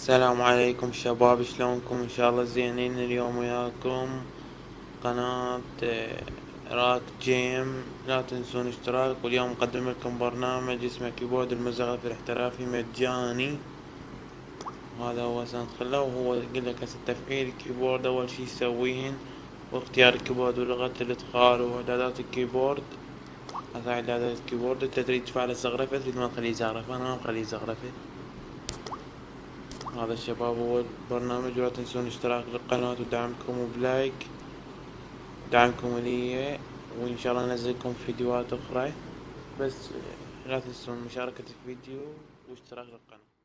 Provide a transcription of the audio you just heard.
السلام عليكم شباب، شلونكم؟ ان شاء الله زينين. اليوم وياكم قناة راك جيم. لا تنسون اشتراك. واليوم مقدم لكم برنامج اسمه كيبورد المزخرف الاحترافي مجاني. هذا هو سندخله وهو يقول لك هسه تفعيل الكيبورد. اول شي تسويهن واختيار الكيبورد ولغة الادخال واعدادات الكيبورد. هذا اعدادات الكيبورد. انت تريد تفعل الزخرفة، تريد ما تخليه زخرفة؟ انا ما بخليه زخرفة. هذا الشباب هو البرنامج. ولا تنسون اشتراك للقناة ودعمكم وبلايك، دعمكم لي، وإن شاء الله أنزلكم فيديوهات أخرى. بس لا تنسون مشاركة الفيديو واشتراك للقناة.